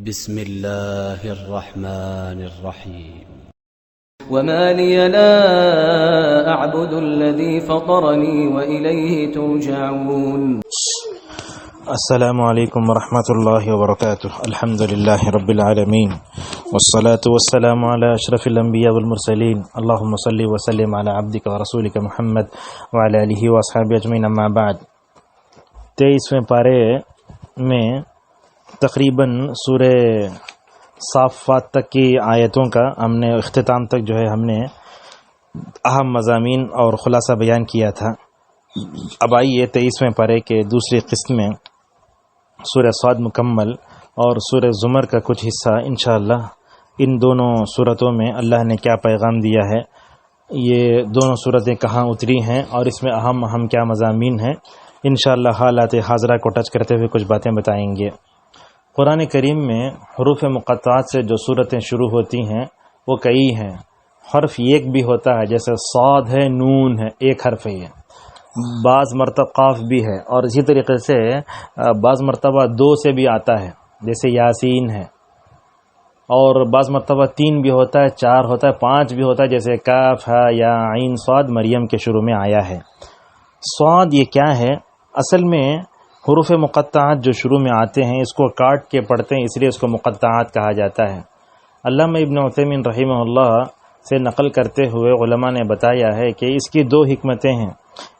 بسم الله الرحمن الرحيم وما لي لا أعبد الذي فطرني وإليه ترجعون. السلام علیکم ورحمۃ اللہ وبرکاتہ. الحمد للہ رب العالمین والصلاة والسلام علی اشرف الانبیاء والمرسلین. اللہم صلی وسلم علی عبدک ورسولک محمد وعلی آلہ واصحابہ اجمعین. اما بعد. 23ویں پارے میں تقریباً سورہ صافات تک کی آیتوں کا ہم نے اختتام تک ہم نے اہم مضامین اور خلاصہ بیان کیا تھا. اب آئیے 23ویں پارے کے دوسری قسط میں سورہ صاد مکمل اور سورہ زمر کا کچھ حصہ انشاءاللہ ان دونوں صورتوں میں اللہ نے کیا پیغام دیا ہے، یہ دونوں صورتیں کہاں اتری ہیں اور اس میں اہم کیا مضامین ہیں، انشاءاللہ حالات حاضرہ کو ٹچ کرتے ہوئے کچھ باتیں بتائیں گے. قرآن کریم میں حروف مقطعات سے جو صورتیں شروع ہوتی ہیں وہ کئی ہیں. حرف ایک بھی ہوتا ہے، جیسے صاد ہے، نون ہے، ایک حرف ہے. بعض مرتبہ قاف بھی ہے، اور اسی طریقے سے بعض مرتبہ 2 سے بھی آتا ہے، جیسے یاسین ہے. اور بعض مرتبہ 3 بھی ہوتا ہے، 4 ہوتا ہے، 5 بھی ہوتا ہے، جیسے کاف ہے یا عین صاد مریم کے شروع میں آیا ہے. صاد یہ کیا ہے؟ اصل میں حروف مقطعات جو شروع میں آتے ہیں اس کو کاٹ کے پڑھتے ہیں، اس لیے اس کو مقطعات کہا جاتا ہے. علامہ ابن عثیمین رحمہ اللہ سے نقل کرتے ہوئے علماء نے بتایا ہے کہ اس کی 2 حکمتیں ہیں.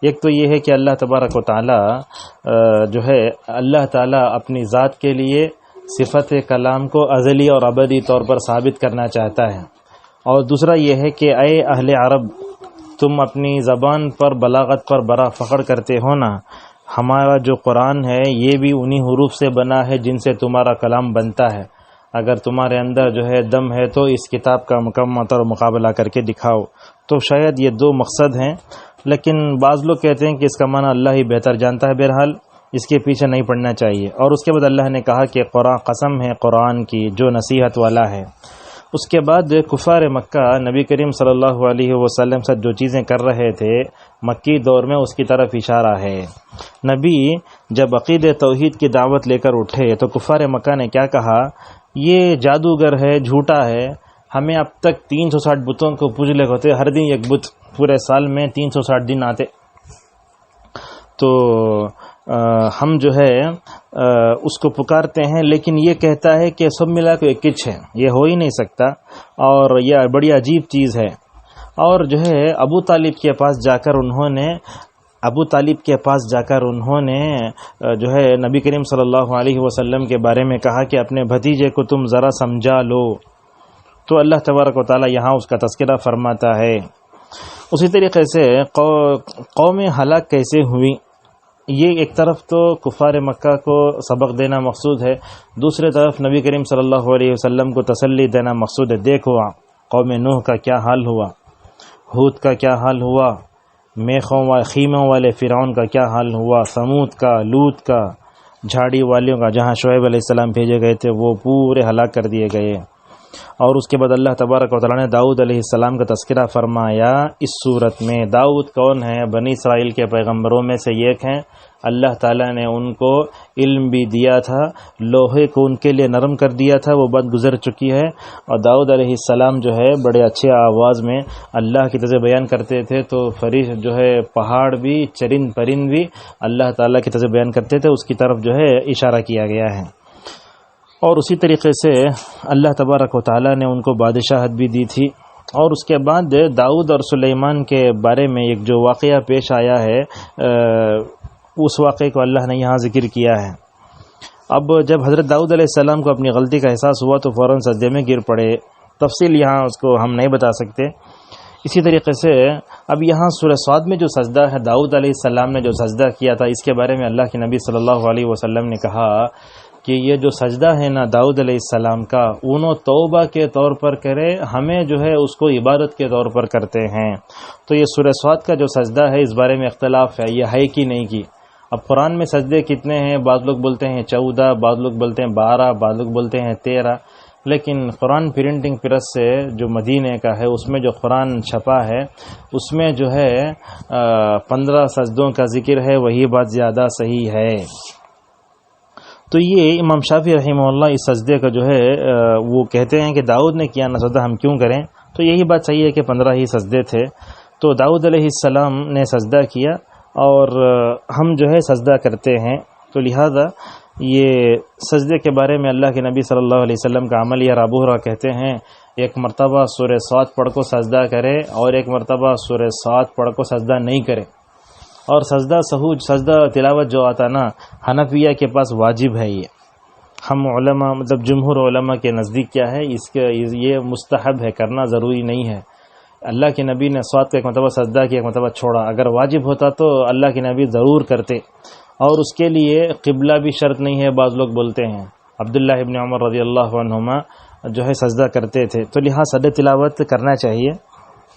ایک تو یہ ہے کہ اللہ تبارک و تعالی اللہ تعالی اپنی ذات کے لیے صفت کلام کو ازلی اور ابدی طور پر ثابت کرنا چاہتا ہے. اور دوسرا یہ ہے کہ اے اہل عرب، تم اپنی زبان پر بلاغت پر بڑا فخر کرتے ہو نا، ہمارا جو قرآن ہے یہ بھی انہی حروف سے بنا ہے جن سے تمہارا کلام بنتا ہے. اگر تمہارے اندر دم ہے تو اس کتاب کا مکمل اور مقابلہ کر کے دکھاؤ. تو شاید یہ 2 مقصد ہیں، لیکن بعض لوگ کہتے ہیں کہ اس کا معنی اللہ ہی بہتر جانتا ہے. بہرحال اس کے پیچھے نہیں پڑنا چاہیے. اور اس کے بعد اللہ نے کہا کہ قرآن قسم ہے قرآن کی جو نصیحت والا ہے. اس کے بعد کفار مکہ نبی کریم صلی اللہ علیہ وسلم سے جو چیزیں کر رہے تھے مکی دور میں، اس کی طرف اشارہ ہے. نبی جب عقید توحید کی دعوت لے کر اٹھے تو کفار مکہ نے کیا کہا؟ یہ جادوگر ہے، جھوٹا ہے، ہمیں اب تک 360 بتوں کو پوج لے ہوتے، ہر دن ایک بت، پورے سال میں 360 دن آتے، تو ہم اس کو پکارتے ہیں، لیکن یہ کہتا ہے کہ سب ملا کے ایک کچھ ہے، یہ ہو ہی نہیں سکتا، اور یہ بڑی عجیب چیز ہے. اور ابو طالب کے پاس جا کر انہوں نے نبی کریم صلی اللہ علیہ وسلم کے بارے میں کہا کہ اپنے بھتیجے کو تم ذرا سمجھا لو. تو اللہ تبارک و تعالی یہاں اس کا تذکرہ فرماتا ہے. اسی طریقے سے قوم ہلاک کیسے ہوئی، یہ ایک طرف تو کفار مکہ کو سبق دینا مقصود ہے، دوسرے طرف نبی کریم صلی اللہ علیہ وسلم کو تسلی دینا مقصود ہے. دیکھو قوم نوح کا کیا حال ہوا، ہود کا کیا حال ہوا، خیموں والے فرعون کا کیا حال ہوا، سمود کا، لوط کا، جھاڑی والیوں کا جہاں شعیب علیہ السلام بھیجے گئے تھے وہ پورے ہلاک کر دیے گئے. اور اس کے بعد اللہ تبارک و تعالی نے داؤد علیہ السلام کا تذکرہ فرمایا اس صورت میں. داؤد کون ہے؟ بنی اسرائیل کے پیغمبروں میں سے ایک ہیں. اللہ تعالیٰ نے ان کو علم بھی دیا تھا، لوہے کو ان کے لیے نرم کر دیا تھا، وہ بات گزر چکی ہے. اور داؤد علیہ السلام بڑے اچھے آواز میں اللہ کی طرف بیان کرتے تھے، تو فرشت پہاڑ بھی، چرند پرند بھی اللہ تعالیٰ کی طرف بیان کرتے تھے، اس کی طرف اشارہ کیا گیا ہے. اور اسی طریقے سے اللہ تبارک و تعالیٰ نے ان کو بادشاہت بھی دی تھی. اور اس کے بعد داؤد اور سلیمان کے بارے میں ایک جو واقعہ پیش آیا ہے، اس واقعے کو اللہ نے یہاں ذکر کیا ہے. اب جب حضرت داؤد علیہ السلام کو اپنی غلطی کا احساس ہوا تو فوراً سجدے میں گر پڑے. تفصیل یہاں اس کو ہم نہیں بتا سکتے. اسی طریقے سے اب یہاں سورہ صاد میں جو سجدہ ہے داؤد علیہ السلام نے جو سجدہ کیا تھا، اس کے بارے میں اللہ کے نبی صلی اللہ علیہ وسلم نے کہا کہ یہ جو سجدہ ہے نا داؤد علیہ السلام کا، انہوں توبہ کے طور پر کرے، ہمیں اس کو عبادت کے طور پر کرتے ہیں. تو یہ سورہ صاد کا جو سجدہ ہے اس بارے میں اختلاف ہے، یہ ہے کہ نہیں کی. اب قرآن میں سجدے کتنے ہیں؟ بعض لوگ بولتے ہیں 14، بعض لوگ بولتے ہیں 12، بعض لوگ بولتے ہیں 13. لیکن قرآن پرنٹنگ پریس سے جو مدینے کا ہے اس میں جو قرآن چھپا ہے اس میں 15 سجدوں کا ذکر ہے، وہی بات زیادہ صحیح ہے. تو یہ امام شافعی رحمہ اللہ اس سجدے کا جو ہے وہ کہتے ہیں کہ داؤد نے کیا نہ سجدہ ہم کیوں کریں. تو یہی بات صحیح ہے کہ 15 ہی سجدے تھے. تو داؤد علیہ السلام نے سجدہ کیا اور ہم جو ہے سجدہ کرتے ہیں. تو لہذا یہ سجدے کے بارے میں اللہ کے نبی صلی اللہ علیہ وسلم کا عمل یا ابو ہریرہ کہتے ہیں ایک مرتبہ سورہ صاد پڑھ کو سجدہ کرے اور ایک مرتبہ سورہ صاد پڑھ کو سجدہ نہیں کرے. اور سجدہ سہو سجدہ تلاوت جو آتا نا حنفیہ کے پاس واجب ہے. یہ ہم علماء مطلب جمہور علماء کے نزدیک کیا ہے اس کے یہ مستحب ہے, کرنا ضروری نہیں ہے. اللہ کے نبی نے صاد کا ایک مرتبہ سجدہ کیا ایک مرتبہ چھوڑا. اگر واجب ہوتا تو اللہ کے نبی ضرور کرتے اور اس کے لیے قبلہ بھی شرط نہیں ہے. بعض لوگ بولتے ہیں عبداللہ ابن عمر رضی اللہ عنہما جو ہے سجدہ کرتے تھے. تو لہٰذا سجدہ تلاوت کرنا چاہیے.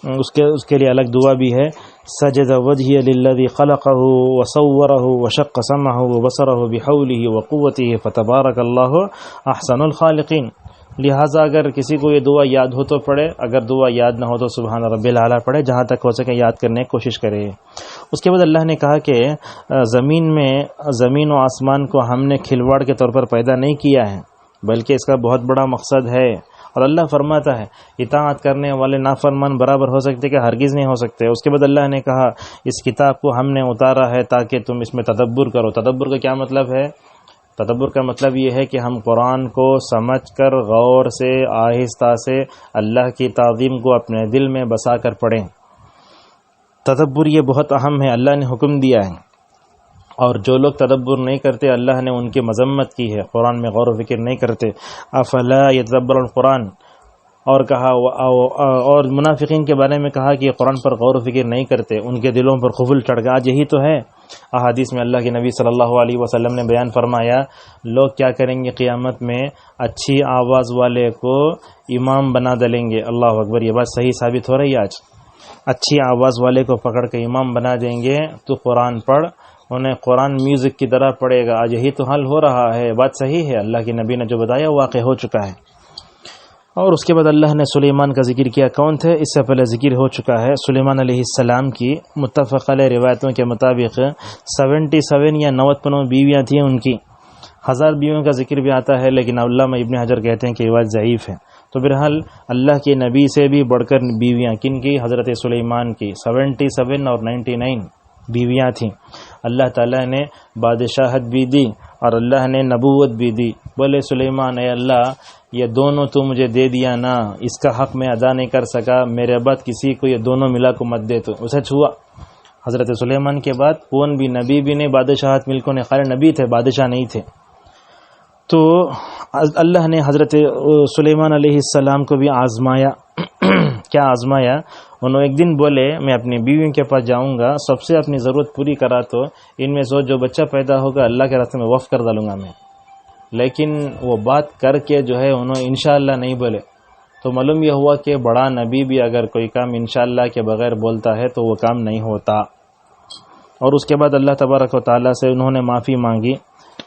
اس کے لیے الگ دعا بھی ہے. سجد وجهي للذي خلقه وصوره وشق سمعه وبصره بحوله وقوته فتبارك الله احسن الخالقین. لہٰذا اگر کسی کو یہ دعا یاد ہو تو پڑھے, اگر دعا یاد نہ ہو تو سبحان رب الاعلیٰ پڑھے, جہاں تک ہو سکے یاد کرنے کی کوشش کرے. اس کے بعد اللہ نے کہا کہ زمین و آسمان کو ہم نے کھلواڑ کے طور پر پیدا نہیں کیا ہے بلکہ اس کا بہت بڑا مقصد ہے. اور اللہ فرماتا ہے اطاعت کرنے والے نافرمان برابر ہو سکتے کہ ہرگز نہیں ہو سکتے. اس کے بعد اللہ نے کہا اس کتاب کو ہم نے اتارا ہے تاکہ تم اس میں تدبر کرو. تدبر کا کیا مطلب ہے؟ تدبر کا مطلب یہ ہے کہ ہم قرآن کو سمجھ کر غور سے آہستہ سے اللہ کی تعظیم کو اپنے دل میں بسا کر پڑھیں. تدبر یہ بہت اہم ہے, اللہ نے حکم دیا ہے. اور جو لوگ تدبر نہیں کرتے اللہ نے ان کی مذمت کی ہے, قرآن میں غور و فکر نہیں کرتے. افلا یتدبر القرآن, اور کہا اور منافقین کے بارے میں کہا کہ قرآن پر غور و فکر نہیں کرتے, ان کے دلوں پر قفل چڑھ گیا. آج یہی تو ہے. احادیث میں اللہ کے نبی صلی اللہ علیہ وسلم نے بیان فرمایا لوگ کیا کریں گے قیامت میں اچھی آواز والے کو امام بنا ڈالیں گے. اللہ اکبر, یہ بات صحیح ثابت ہو رہی ہے. آج اچھی آواز والے کو پکڑ کے امام بنا دیں گے تو قرآن پڑھ, انہیں قرآن میوزک کی طرح پڑے گا. آج یہی تو حل ہو رہا ہے. بات صحیح ہے, اللہ کے نبی نے جو بتایا واقع ہو چکا ہے. اور اس کے بعد اللہ نے سلیمان کا ذکر کیا. کون تھے؟ اس سے پہلے ذکر ہو چکا ہے. سلیمان علیہ السلام کی متفق علیہ روایتوں کے مطابق 77 یا 99 بیویاں تھیں ان کی. 1000 بیویوں کا ذکر بھی آتا ہے لیکن علامہ ابن حجر کہتے ہیں کہ روایت ضعیف ہے. تو بہرحال اللہ کے نبی سے بھی بڑھ کر بیویاں کن کی؟ حضرت سلیمان کی 77 اور 99 بیویاں تھیں. اللہ تعالیٰ نے بادشاہت بھی دی اور اللہ نے نبوت بھی دی. بولے سلیمان اے اللہ یہ دونوں تو مجھے دے دیا نا, اس کا حق میں ادا نہیں کر سکا, میرے بعد کسی کو یہ دونوں ملا کو مت دے. تو اسے چھوا. حضرت سلیمان کے بعد کون بھی نبی بھی نہیں بادشاہت ملکوں نے, خالی نبی تھے بادشاہ نہیں تھے. تو اللہ نے حضرت سلیمان علیہ السلام کو بھی آزمایا. کیا آزمایا؟ انہوں ایک دن بولے میں اپنی بیویوں کے پاس جاؤں گا, سب سے اپنی ضرورت پوری کرا تو ان میں سے جو بچہ پیدا ہوگا اللہ کے راستے میں وقف کر ڈالوں گا میں. لیکن وہ بات کر کے جو ہے انہوں انشاءاللہ نہیں بولے. تو معلوم یہ ہوا کہ بڑا نبی بھی اگر کوئی کام انشاءاللہ کے بغیر بولتا ہے تو وہ کام نہیں ہوتا. اور اس کے بعد اللہ تبارک و تعالیٰ سے انہوں نے معافی مانگی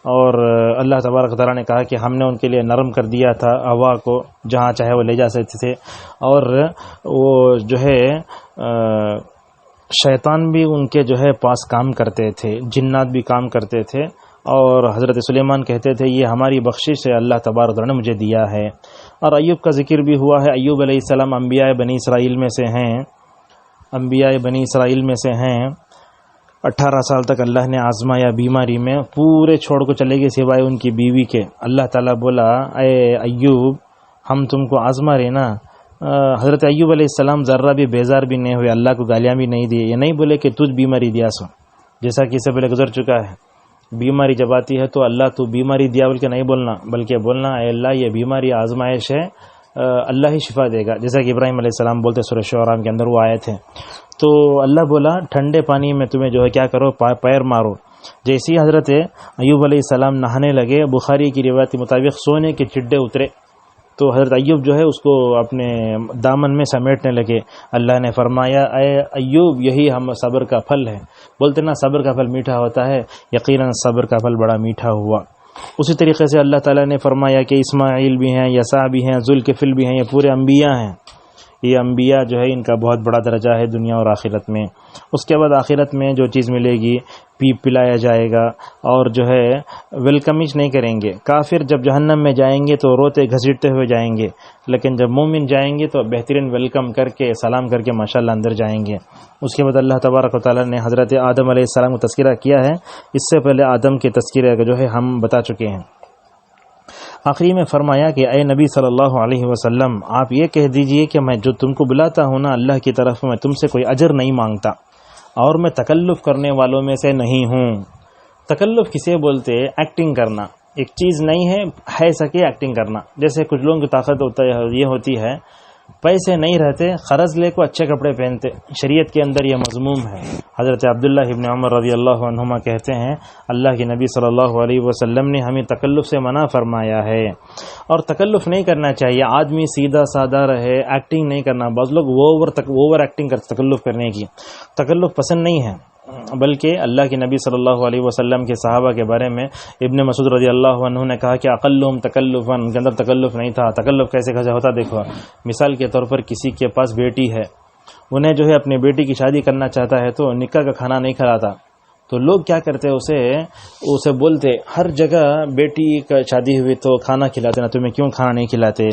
اور اللہ تبارک و تعالیٰ نے کہا کہ ہم نے ان کے لیے نرم کر دیا تھا ہوا کو, جہاں چاہے وہ لے جا سکتے تھے. اور وہ جو ہے شیطان بھی ان کے جو ہے پاس کام کرتے تھے, جنات بھی کام کرتے تھے. اور حضرت سلیمان کہتے تھے یہ ہماری بخشش ہے, اللہ تبارک و تعالیٰ نے مجھے دیا ہے. اور ایوب کا ذکر بھی ہوا ہے. ایوب علیہ السلام انبیاء بنی اسرائیل میں سے ہیں, انبیاء بنی اسرائیل میں سے ہیں. 18 سال تک اللہ نے آزمایا بیماری میں, پورے چھوڑ کو چلے گئے سوائے ان کی بیوی کے. اللہ تعالیٰ بولا اے ایوب ہم تم کو آزما رہے نا. حضرت ایوب علیہ السلام ذرہ بھی بیزار بھی نہیں ہوئے, اللہ کو گالیاں بھی نہیں دی. یہ نہیں بولے کہ تجھ بیماری دیا سو, جیسا کہ اس سے پہلے گزر چکا ہے. بیماری جب آتی ہے تو اللہ تو بیماری دیا بول کے نہیں بولنا, بلکہ بولنا اے اللہ یہ بیماری آزمائش ہے, اللہ ہی شفا دے گا. جیسا کہ ابراہیم علیہ السلام بولتے سورہ شعراء کے اندر وہ آئے تھے. تو اللہ بولا ٹھنڈے پانی میں تمہیں جو ہے کیا کرو, پیر مارو. جیسے ہی حضرت ایوب علیہ السلام نہانے لگے, بخاری کی روایت کے مطابق سونے کے چڈے اترے. تو حضرت ایوب جو ہے اس کو اپنے دامن میں سمیٹنے لگے. اللہ نے فرمایا اے ایوب یہی ہم صبر کا پھل ہے. بولتے نا صبر کا پھل میٹھا ہوتا ہے, یقیناً صبر کا پھل بڑا میٹھا ہوا. اسی طریقے سے اللہ تعالیٰ نے فرمایا کہ اسماعیل بھی ہیں, یسع بھی ہیں, ذوالکفل بھی ہیں, یہ پورے انبیاء ہیں. یہ انبیاء جو ہے ان کا بہت بڑا درجہ ہے دنیا اور آخرت میں۔ اس کے بعد آخرت میں جو چیز ملے گی پلایا جائے گا، اور جو ہے ویلکم ہی نہیں کریں گے۔ کافر جب جہنم میں جائیں گے تو روتے گھسیٹتے ہوئے جائیں گے، لیکن جب مومن جائیں گے تو بہترین ویلکم کر کے سلام کر کے ماشاءاللہ اندر جائیں گے۔ اس کے بعد اللہ تبارک و تعالیٰ نے حضرت آدم علیہ السلام کو تذکرہ کیا ہے، اس سے پہلے آدم کے تذکرہ کا جو ہے ہم بتا چکے ہیں۔ آخری میں فرمایا کہ اے نبی صلی اللہ علیہ وسلم، آپ یہ کہہ دیجئے کہ میں جو تم کو بلاتا ہوں نا اللہ کی طرف، میں تم سے کوئی اجر نہیں مانگتا، اور میں تکلف کرنے والوں میں سے نہیں ہوں۔ تکلف کسے بولتے؟ ایکٹنگ کرنا۔ ایک چیز نہیں ہے سکے ایکٹنگ کرنا۔ جیسے کچھ لوگوں کی طاقت یہ ہوتی ہے، پیسے نہیں رہتے قرض لے کو اچھے کپڑے پہنتے، شریعت کے اندر یہ مذموم ہے۔ حضرت عبداللہ ابن عمر رضی اللہ عنہما کہتے ہیں اللہ کے نبی صلی اللہ علیہ وسلم نے ہمیں تکلف سے منع فرمایا ہے، اور تکلف نہیں کرنا چاہیے۔ آدمی سیدھا سادہ رہے، ایکٹنگ نہیں کرنا۔ بعض لوگ اوور ایکٹنگ کرتے تکلف کرنے کی۔ تکلف پسند نہیں ہے، بلکہ اللہ کے نبی صلی اللہ علیہ وسلم کے صحابہ کے بارے میں ابن مسعود رضی اللہ عنہ نے کہا کہ اقلہم تکلفا، ان کے اندر تکلف نہیں تھا۔ تکلف کیسے ہوتا دیکھو، مثال کے طور پر کسی کے پاس بیٹی ہے، انہیں جو ہے اپنی بیٹی کی شادی کرنا چاہتا ہے تو نکاح کا کھانا نہیں کھلاتا، تو لوگ کیا کرتے اسے بولتے ہر جگہ بیٹی کا شادی ہوئی تو کھانا کھلاتے نا، تمہیں کیوں کھانا نہیں کھلاتے؟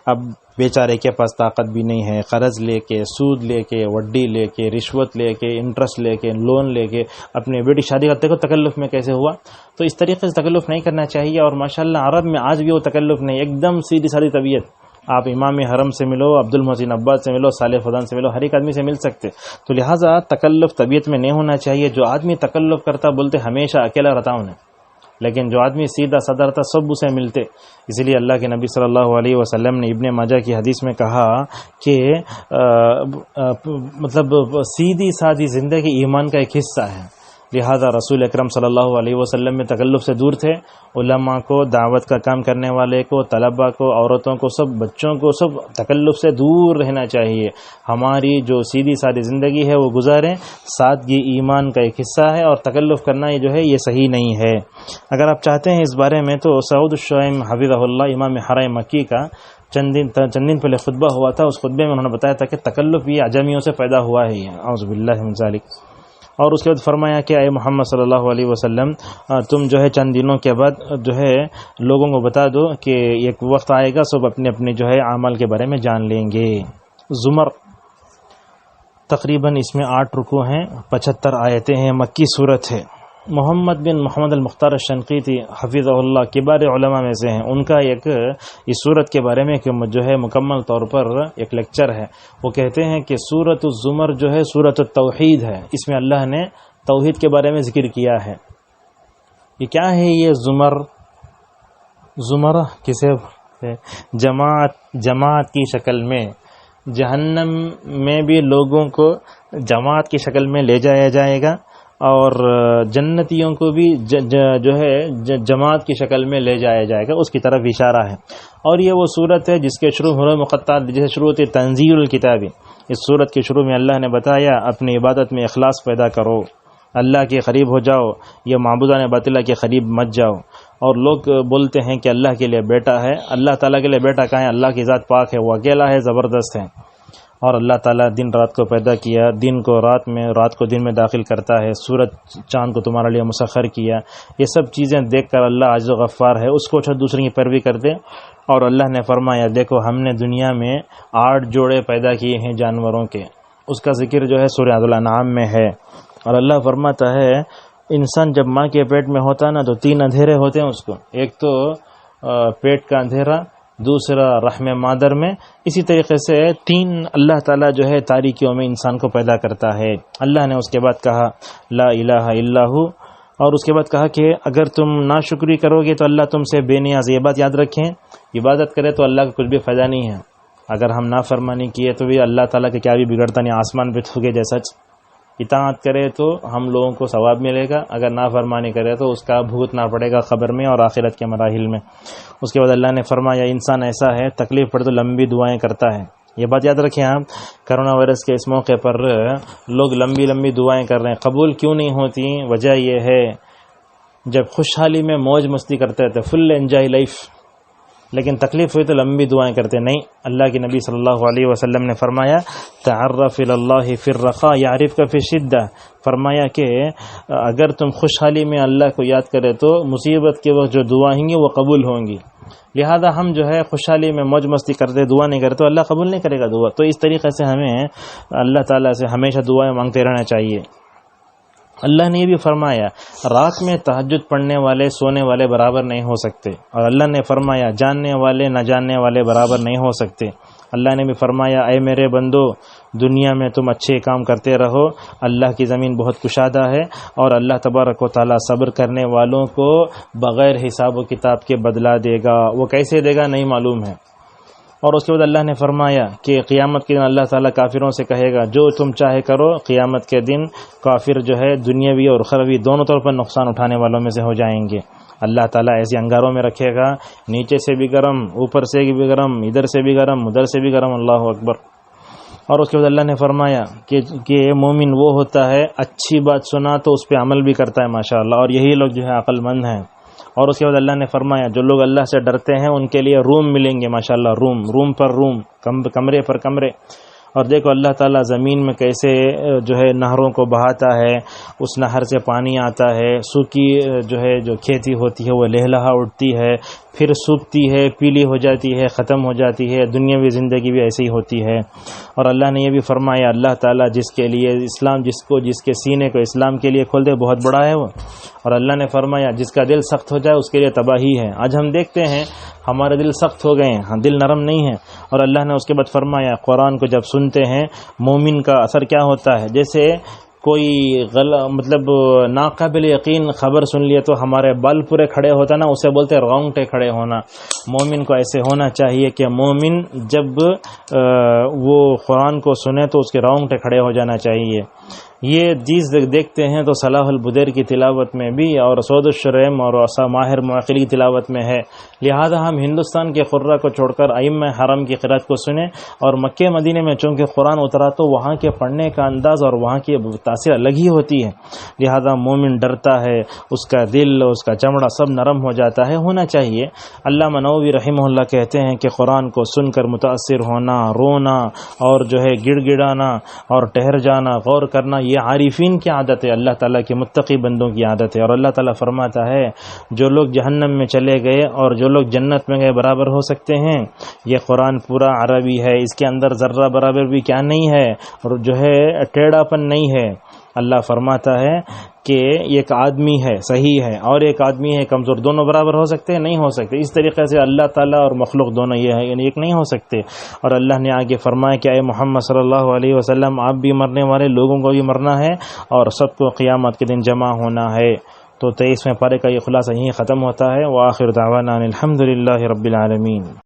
اب بیچارے کے پاس طاقت بھی نہیں ہے، قرض لے کے، سود لے کے، وڈی لے کے، رشوت لے کے، انٹرسٹ لے کے، لون لے کے اپنی بیٹی شادی کرتے کو تکلف میں کیسے ہوا؟ تو اس طریقے سے تکلف نہیں کرنا چاہیے۔ اور ماشاءاللہ عرب میں آج بھی وہ تکلف نہیں، ایک دم سیدھی سادی طبیعت۔ آپ امام حرم سے ملو، عبد المحسن عباس سے ملو، صالح فوزان سے ملو، ہر ایک آدمی سے مل سکتے۔ تو لہٰذا تکلف طبیعت میں نہیں ہونا چاہیے۔ جو آدمی تکلف کرتا بولتے ہمیشہ اکیلا رہتا ہوں، لیکن جو آدمی سیدھا سادہ رہتا سب اسے ملتے۔ اس لیے اللہ کے نبی صلی اللہ علیہ وسلم نے ابن ماجہ کی حدیث میں کہا کہ مطلب سیدھی سادی زندگی ایمان کا ایک حصہ ہے۔ لہذا رسول اکرم صلی اللہ علیہ وسلم میں تکلف سے دور تھے۔ علماء کو، دعوت کا کام کرنے والے کو، طلباء کو، عورتوں کو، سب بچوں کو، سب تکلف سے دور رہنا چاہیے۔ ہماری جو سیدھی سادی زندگی ہے وہ گزاریں، سادگی ایمان کا ایک حصہ ہے، اور تکلف کرنا جو ہے یہ صحیح نہیں ہے۔ اگر آپ چاہتے ہیں اس بارے میں تو سعود الشعیم حفظہ اللہ، امام حرم مکی کا چند دن پہلے خطبہ ہوا تھا، اس خطبے میں انہوں نے بتایا تھا کہ تکلف یہ عجمیوں سے پیدا ہوا ہے، اعوذ باللہ من ذالک۔ اور اس کے بعد فرمایا کہ اے محمد صلی اللہ علیہ وسلم، تم جو ہے چند دنوں کے بعد جو ہے لوگوں کو بتا دو کہ ایک وقت آئے گا سب اپنے اپنے جو ہے اعمال کے بارے میں جان لیں گے۔ زمر تقریباً اس میں 8 رکوع ہیں، 75 آیتیں ہیں، مکی صورت ہے۔ محمد بن محمد المختار الشنقیطی حفظہ اللہ کبار علماء میں سے ہیں، ان کا ایک اس سورت کے بارے میں جو ہے مکمل طور پر ایک لیکچر ہے۔ وہ کہتے ہیں کہ سورۃ الزمر جو ہے سورۃ التوحید ہے، اس میں اللہ نے توحید کے بارے میں ذکر کیا ہے۔ یہ کیا ہے یہ زمر؟ زمر کسے جماعت کی شکل میں، جہنم میں بھی لوگوں کو جماعت کی شکل میں لے جایا جائے گا، اور جنتیوں کو بھی جو ہے جماعت کی شکل میں لے جایا جائے گا، اس کی طرف اشارہ ہے۔ اور یہ وہ صورت ہے جس کے شروع حروف مقطعات جسے شروع ہوتی تنزیل الکتابی۔ اس صورت کے شروع میں اللہ نے بتایا اپنی عبادت میں اخلاص پیدا کرو، اللہ کے قریب ہو جاؤ، یہ معبودان باطلہ کے قریب مت جاؤ۔ اور لوگ بولتے ہیں کہ اللہ کے لیے بیٹا ہے، اللہ تعالیٰ کے لیے بیٹا کہاں ہے؟ اللہ کی ذات پاک ہے، وہ اکیلا ہے، زبردست ہے۔ اور اللہ تعالیٰ دن رات کو پیدا کیا، دن کو رات میں، رات کو دن میں داخل کرتا ہے، سورج چاند کو تمہارے لیے مسخر کیا۔ یہ سب چیزیں دیکھ کر اللہ عزیز و غفار ہے، اس کو چھوڑ دوسرے کی پیروی کرتے۔ اور اللہ نے فرمایا دیکھو ہم نے دنیا میں 8 جوڑے پیدا کیے ہیں جانوروں کے، اس کا ذکر جو ہے سورہ الانعام میں ہے۔ اور اللہ فرماتا ہے انسان جب ماں کے پیٹ میں ہوتا نا تو 3 اندھیرے ہوتے ہیں اس کو، ایک تو پیٹ کا اندھیرا، دوسرا رحم مادر میں، اسی طریقے سے 3 اللہ تعالیٰ جو ہے تاریکیوں میں انسان کو پیدا کرتا ہے۔ اللہ نے اس کے بعد کہا لا الہ الا ہو، اور اس کے بعد کہا کہ اگر تم ناشکری کرو گے تو اللہ تم سے بے نیاز۔ یہ بات یاد رکھیں، عبادت کرے تو اللہ کا کچھ بھی فائدہ نہیں ہے، اگر ہم نافرمانی کیے تو بھی اللہ تعالیٰ کے کیا بھی بگڑتا نہیں، آسمان پہ تھوکے جیسا۔ اطاعت کرے تو ہم لوگوں کو ثواب ملے گا، اگر نافرمانی کرے تو اس کا بھگتنا پڑے گا قبر میں اور آخرت کے مراحل میں۔ اس کے بعد اللہ نے فرمایا انسان ایسا ہے تکلیف پڑے تو لمبی دعائیں کرتا ہے۔ یہ بات یاد رکھیں آپ، کرونا وائرس کے اس موقع پر لوگ لمبی لمبی دعائیں کر رہے ہیں، قبول کیوں نہیں ہوتی؟ وجہ یہ ہے جب خوشحالی میں موج مستی کرتے تھے، فل انجوائے لائف، لیکن تکلیف ہوئی تو لمبی دعائیں کرتے نہیں. اللہ کے نبی صلی اللہ علیہ وسلم نے فرمایا تعرف الی اللہ فی الرخاء یعرفک فی الشدہ. فرمایا کہ اگر تم خوشحالی میں اللہ کو یاد کرے تو مصیبت کے وقت جو دعائیں گی وہ قبول ہوں گی. لہذا ہم جو ہے خوشحالی میں موج مستی کرتے دعا نہیں کرتے تو اللہ قبول نہیں کرے گا دعا. تو اس طریقے سے ہمیں اللہ تعالیٰ سے ہمیشہ دعائیں مانگتے رہنا چاہیے. اللہ نے یہ بھی فرمایا رات میں تہجد پڑھنے والے سونے والے برابر نہیں ہو سکتے. اور اللہ نے فرمایا جاننے والے نہ جاننے والے برابر نہیں ہو سکتے. اللہ نے بھی فرمایا اے میرے بندو دنیا میں تم اچھے کام کرتے رہو، اللہ کی زمین بہت کشادہ ہے اور اللہ تبارک و تعالیٰ صبر کرنے والوں کو بغیر حساب و کتاب کے بدلہ دے گا. وہ کیسے دے گا نہیں معلوم ہے. اور اس کے بعد اللہ نے فرمایا کہ قیامت کے دن اللہ تعالیٰ کافروں سے کہے گا جو تم چاہے کرو. قیامت کے دن کافر جو ہے دنیاوی اور اخروی دونوں طور پر نقصان اٹھانے والوں میں سے ہو جائیں گے. اللہ تعالیٰ ایسے انگاروں میں رکھے گا، نیچے سے بھی گرم، اوپر سے بھی گرم، ادھر سے بھی گرم، ادھر سے بھی گرم. اللہ اکبر. اور اس کے بعد اللہ نے فرمایا کہ مومن وہ ہوتا ہے اچھی بات سنا تو اس پہ عمل بھی کرتا ہے ماشاءاللہ، اور یہی لوگ جو ہے عقل مند ہیں. اور اس کے بعد اللہ نے فرمایا جو لوگ اللہ سے ڈرتے ہیں ان کے لیے روم ملیں گے ماشاءاللہ، روم پر روم، کمرے پر کمرے. اور دیکھو اللہ تعالیٰ زمین میں کیسے جو ہے نہروں کو بہاتا ہے، اس نہر سے پانی آتا ہے، سوکھی جو ہے جو کھیتی ہوتی ہے وہ لہلہا اٹھتی ہے، پھر سوکھتی ہے، پیلی ہو جاتی ہے، ختم ہو جاتی ہے. دنیاوی زندگی بھی ایسی ہی ہوتی ہے. اور اللہ نے یہ بھی فرمایا اللہ تعالیٰ جس کے لیے اسلام جس کے سینے کو اسلام کے لیے کھول دے بہت بڑا ہے وہ. اور اللہ نے فرمایا جس کا دل سخت ہو جائے اس کے لیے تباہی ہے. آج ہم دیکھتے ہیں ہمارے دل سخت ہو گئے ہیں، ہاں دل نرم نہیں ہے. اور اللہ نے اس کے بعد فرمایا قرآن کو جب سنتے ہیں مومن کا اثر کیا ہوتا ہے. جیسے کوئی مطلب ناقابل یقین خبر سن لیے تو ہمارے بال پورے کھڑے ہوتا نا، اسے بولتے رونگٹے کھڑے ہونا. مومن کو ایسے ہونا چاہیے کہ مومن جب وہ قرآن کو سنے تو اس کے رونگٹے کھڑے ہو جانا چاہیے. یہ چیز دیکھتے ہیں تو صلاح البدیر کی تلاوت میں بھی اور سعود الشریم اور ماہر معقل کی تلاوت میں ہے. لہذا ہم ہندوستان کے قرآ کو چھوڑ کر ائمہ حرم کی قرات کو سنیں. اور مکہ مدینے میں چونکہ قرآن اترا تو وہاں کے پڑھنے کا انداز اور وہاں کی تاثیر الگ ہی ہوتی ہے. لہذا مومن ڈرتا ہے، اس کا دل اس کا چمڑا سب نرم ہو جاتا ہے، ہونا چاہیے. علامہ نووی رحمہ اللہ کہتے ہیں کہ قرآن کو سن کر متاثر ہونا، رونا اور جو ہے گڑ گڑانا اور ٹہر جانا، غور کرنا، یہ عارفین کی عادت ہے، اللہ تعالیٰ کے متقی بندوں کی عادت ہے. اور اللہ تعالیٰ فرماتا ہے جو لوگ جہنم میں چلے گئے اور جو لوگ جنت میں گئے برابر ہو سکتے ہیں. یہ قرآن پورا عربی ہے، اس کے اندر ذرہ برابر بھی کیا نہیں ہے اور جو ہے ٹیڑھا پن نہیں ہے. اللہ فرماتا ہے کہ ایک آدمی ہے صحیح ہے اور ایک آدمی ہے کمزور، دونوں برابر ہو سکتے ہیں نہیں ہو سکتے. اس طریقے سے اللہ تعالیٰ اور مخلوق دونوں یہ ہے یعنی ایک نہیں ہو سکتے. اور اللہ نے آگے فرمایا کہ اے محمد صلی اللہ علیہ وسلم آپ بھی مرنے والے، لوگوں کو بھی مرنا ہے اور سب کو قیامت کے دن جمع ہونا ہے. تو 23ویں پارے کا یہ خلاصہ یہیں ختم ہوتا ہے. وآخر دعوانا الحمد للہ رب العالمین.